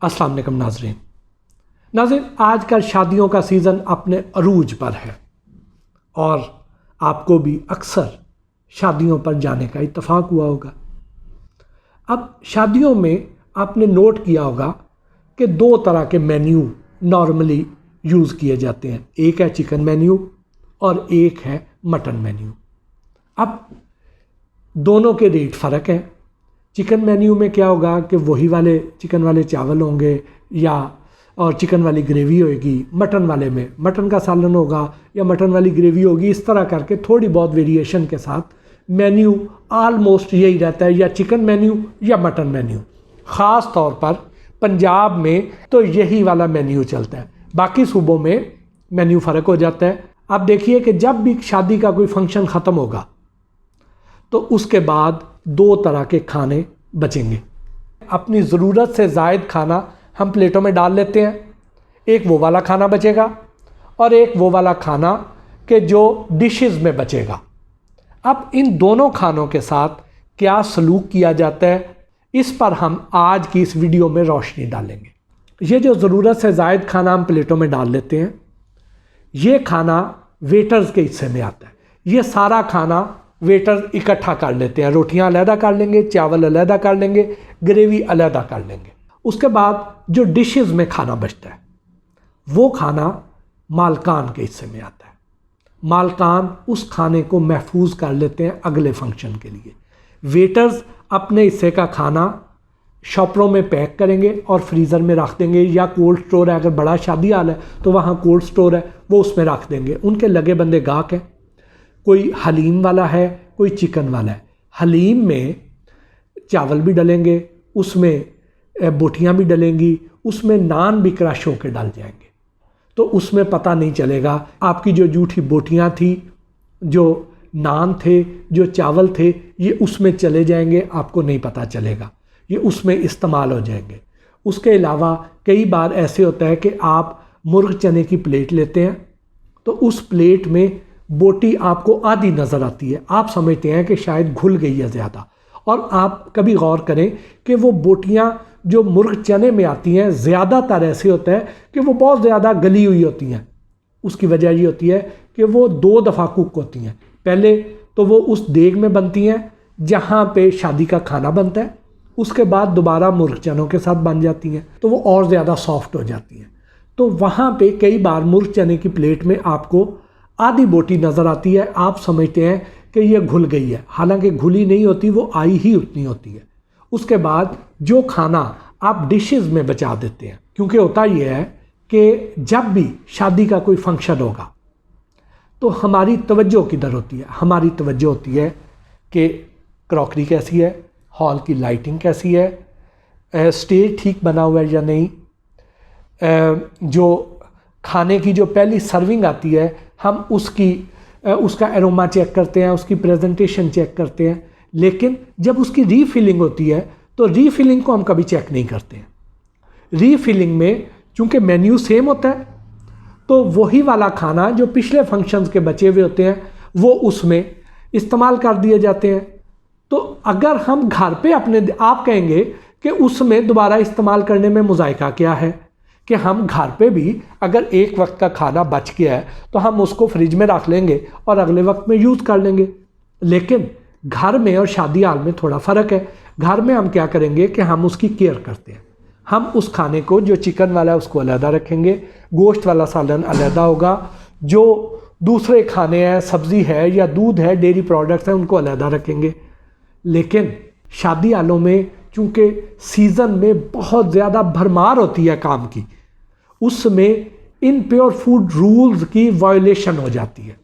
अस्सलाम वालेकुम नाज़रीन, आजकल शादियों का सीज़न अपने अरूज पर है और आपको भी अक्सर शादियों पर जाने का इत्तेफाक हुआ होगा। अब शादियों में आपने नोट किया होगा कि दो तरह के मेन्यू नॉर्मली यूज़ किए जाते हैं, एक है चिकन मेन्यू और एक है मटन मेन्यू। अब दोनों के रेट फ़र्क हैं। चिकन मेन्यू में क्या होगा कि वही वाले चिकन वाले चावल होंगे या और चिकन वाली ग्रेवी होगी, मटन वाले में मटन का सालन होगा या मटन वाली ग्रेवी होगी। इस तरह करके थोड़ी बहुत वेरिएशन के साथ मेन्यू आलमोस्ट यही रहता है, या चिकन मेन्यू या मटन मेन्यू। ख़ास तौर पर पंजाब में तो यही वाला मेन्यू चलता है, बाकी सूबों में मेन्यू फ़र्क हो जाता है। अब देखिए कि जब भी शादी का कोई फंक्शन ख़त्म होगा तो उसके बाद दो तरह के खाने बचेंगे। अपनी ज़रूरत से ज़ायद खाना हम प्लेटों में डाल लेते हैं, एक वो वाला खाना बचेगा और एक वो वाला खाना कि जो डिशेस में बचेगा। अब इन दोनों खानों के साथ क्या सलूक किया जाता है, इस पर हम आज की इस वीडियो में रोशनी डालेंगे। ये जो ज़रूरत से ज़ायद खाना हम प्लेटों में डाल लेते हैं, ये खाना वेटर्स के हिस्से में आता है। ये सारा खाना वेटर इकट्ठा कर लेते हैं, रोटियां अलहदा कर लेंगे, चावल अलहदा कर लेंगे, ग्रेवी अलहदा कर लेंगे। उसके बाद जो डिशेस में खाना बचता है वो खाना मालकान के हिस्से में आता है। मालकान उस खाने को महफूज कर लेते हैं अगले फंक्शन के लिए। वेटर्स अपने हिस्से का खाना शॉपरों में पैक करेंगे और फ्रीज़र में रख देंगे, या कोल्ड स्टोर है, अगर बड़ा शादी हाल है तो वहाँ कोल्ड स्टोर है, वो उसमें रख देंगे। उनके लगे बंदे गाहक हैं, कोई हलीम वाला है, कोई चिकन वाला है। हलीम में चावल भी डलेंगे, उसमें बोटियां भी डलेंगी, उसमें नान भी क्रश होकर डाल जाएंगे, तो उसमें पता नहीं चलेगा। आपकी जो जूठी बोटियां थी, जो नान थे, जो चावल थे, ये उसमें चले जाएंगे, आपको नहीं पता चलेगा, ये उसमें इस्तेमाल हो जाएंगे। उसके अलावा कई बार ऐसे होता है कि आप मुर्ग चने की प्लेट लेते हैं तो उस प्लेट में बोटी आपको आधी नज़र आती है, आप समझते हैं कि शायद घुल गई है ज़्यादा, और आप कभी गौर करें कि वो बोटियां जो मुर्ग चने में आती हैं ज़्यादातर ऐसे होता है कि वो बहुत ज़्यादा गली हुई होती हैं। उसकी वजह ये होती है कि वो दो दफ़ा कुक होती हैं। पहले तो वो उस देग में बनती हैं जहाँ पे शादी का खाना बनता है, उसके बाद दोबारा मुर्ग चनों के साथ बन जाती हैं तो वो और ज़्यादा सॉफ्ट हो जाती हैं। तो वहाँ पे कई बार मुर्ग चने की प्लेट में आपको आधी बोटी नज़र आती है, आप समझते हैं कि ये घुल गई है, हालांकि घुली नहीं होती, वो आई ही उतनी होती है। उसके बाद जो खाना आप डिशेस में बचा देते हैं, क्योंकि होता ये है कि जब भी शादी का कोई फंक्शन होगा तो हमारी तवज्जो किधर होती है, हमारी तवज्जो होती है कि क्रॉकरी कैसी है, हॉल की लाइटिंग कैसी है, स्टेज ठीक बना हुआ है या नहीं, जो खाने की जो पहली सर्विंग आती है हम उसका एरोमा चेक करते हैं, उसकी प्रेजेंटेशन चेक करते हैं। लेकिन जब उसकी रीफिलिंग होती है तो रीफिलिंग को हम कभी चेक नहीं करते हैं। रीफिलिंग में चूँकि मेन्यू सेम होता है तो वही वाला खाना जो पिछले फंक्शंस के बचे हुए होते हैं वो उसमें इस्तेमाल कर दिए जाते हैं। तो अगर हम घर पे आप कहेंगे कि उसमें दोबारा इस्तेमाल करने में मुज़ायका क्या है, कि हम घर पे भी अगर एक वक्त का खाना बच गया है तो हम उसको फ्रिज में रख लेंगे और अगले वक्त में यूज़ कर लेंगे। लेकिन घर में और शादी हाल में थोड़ा फ़र्क है। घर में हम क्या करेंगे कि हम उसकी केयर करते हैं। हम उस खाने को, जो चिकन वाला है उसको अलहदा रखेंगे, गोश्त वाला सालन अलहदा होगा, जो दूसरे खाने हैं, सब्ज़ी है या दूध है, डेयरी प्रोडक्ट्स हैं, उनको अलहदा रखेंगे। लेकिन शादी हालों में चूँकि सीज़न में बहुत ज़्यादा भरमार होती है काम की, उसमें इन प्योर फूड रूल्स की वायलेशन हो जाती है।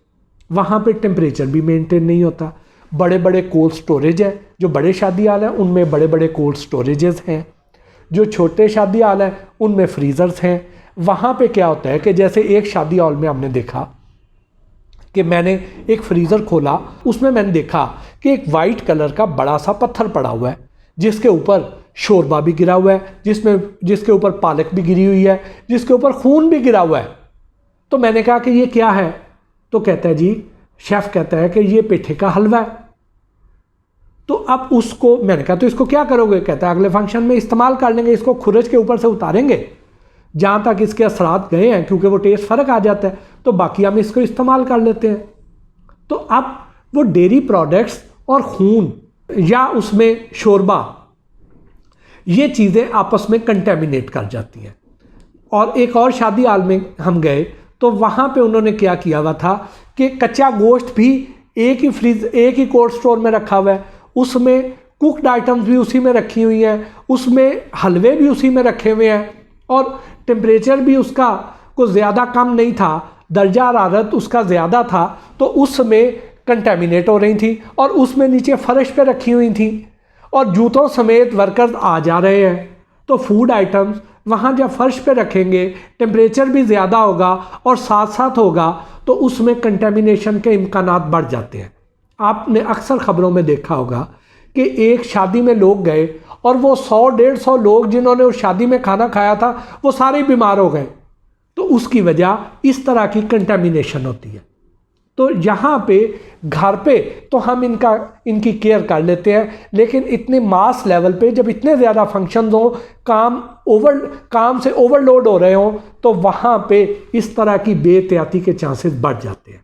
वहाँ पे टेम्परेचर भी मेंटेन नहीं होता। बड़े बड़े कोल्ड स्टोरेज है, जो बड़े शादी हाल हैं उनमें बड़े बड़े कोल्ड स्टोरेजेस हैं, जो छोटे शादी हाल हैं उनमें फ्रीज़र्स हैं। वहाँ पे क्या होता है कि जैसे एक शादी हॉल में हमने देखा कि मैंने एक फ्रीज़र खोला, उसमें मैंने देखा कि एक वाइट कलर का बड़ा सा पत्थर पड़ा हुआ है जिसके ऊपर शोरबा भी गिरा हुआ है, जिसके ऊपर पालक भी गिरी हुई है, जिसके ऊपर खून भी गिरा हुआ है। तो मैंने कहा कि ये क्या है, तो कहता है जी, शेफ़ कहता है कि ये पेठे का हलवा है। तो अब उसको मैंने कहा तो इसको क्या करोगे? कहता है अगले फंक्शन में इस्तेमाल कर लेंगे, इसको खुरज के ऊपर से उतारेंगे जहाँ तक इसके असरात गए हैं, क्योंकि वो टेस्ट फ़र्क आ जाता है, तो बाकी हम इसको इस्तेमाल कर लेते हैं। तो अब वो डेयरी प्रोडक्ट्स और खून या उसमें शोरबा, ये चीज़ें आपस में कंटेमिनेट कर जाती हैं। और एक और शादी हाल में हम गए तो वहाँ पे उन्होंने क्या किया हुआ था कि कच्चा गोश्त भी एक ही कोल्ड स्टोर में रखा हुआ है, उसमें कुकड आइटम्स भी उसी में रखी हुई हैं, उसमें हलवे भी उसी में रखे हुए हैं, और टेम्परेचर भी उसका कुछ ज़्यादा कम नहीं था, दर्जा हरारत उसका ज़्यादा था, तो उसमें कंटेमिनेट हो रही थी और उसमें नीचे फर्श पे रखी हुई थी और जूतों समेत वर्कर्स आ जा रहे हैं। तो फूड आइटम्स वहाँ जब फर्श पे रखेंगे टेम्परेचर भी ज़्यादा होगा और साथ साथ होगा, तो उसमें कंटेमिनेशन के इम्कानात बढ़ जाते हैं। आपने अक्सर ख़बरों में देखा होगा कि एक शादी में लोग गए और वो 100-150 लोग जिन्होंने उस शादी में खाना खाया था वो सारे बीमार हो गए। तो उसकी वजह इस तरह की कंटेमिनेशन होती है। तो यहाँ पे घर पे तो हम इनकी केयर कर लेते हैं, लेकिन इतने मास लेवल पे जब इतने ज़्यादा फंक्शन हो, काम से ओवरलोड हो रहे हों, तो वहाँ पे इस तरह की बेहतियाती के चांसेस बढ़ जाते हैं।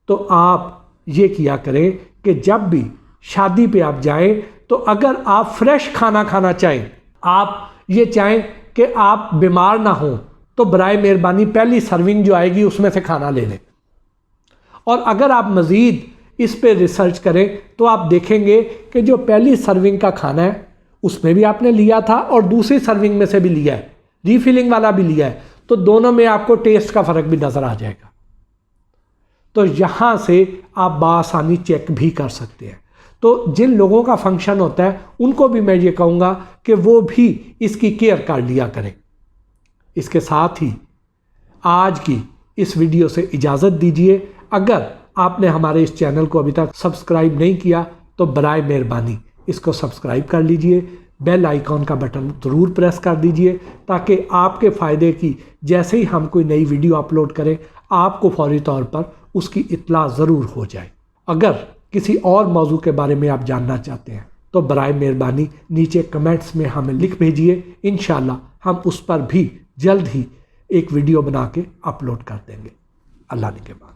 तो आप ये किया करें कि जब भी शादी पे आप जाएं तो अगर आप फ्रेश खाना खाना चाहें, आप ये चाहें कि आप बीमार ना हों, तो बराए मेहरबानी पहली सर्विंग जो आएगी उसमें से खाना ले लें। और अगर आप मज़ीद इस पे रिसर्च करें तो आप देखेंगे कि जो पहली सर्विंग का खाना है उसमें भी आपने लिया था और दूसरी सर्विंग में से भी लिया है, रीफिलिंग वाला भी लिया है, तो दोनों में आपको टेस्ट का फ़र्क भी नज़र आ जाएगा। तो यहाँ से आप बआसानी चेक भी कर सकते हैं। तो जिन लोगों का फंक्शन होता है उनको भी मैं ये कहूँगा कि वो भी इसकी केयर कर लिया करें। इसके साथ ही आज की इस वीडियो से इजाज़त दीजिए। अगर आपने हमारे इस चैनल को अभी तक सब्सक्राइब नहीं किया तो बराए मेहरबानी इसको सब्सक्राइब कर लीजिए, बेल आइकॉन का बटन ज़रूर प्रेस कर दीजिए ताकि आपके फ़ायदे की जैसे ही हम कोई नई वीडियो अपलोड करें आपको फौरी तौर पर उसकी इत्तला ज़रूर हो जाए। अगर किसी और मौजू के बारे में आप जानना चाहते हैं तो बराए मेहरबानी नीचे कमेंट्स में हमें लिख भेजिए, इंशाल्लाह हम उस पर भी जल्द ही एक वीडियो बना के अपलोड कर देंगे। अल्लाह ने के बाद।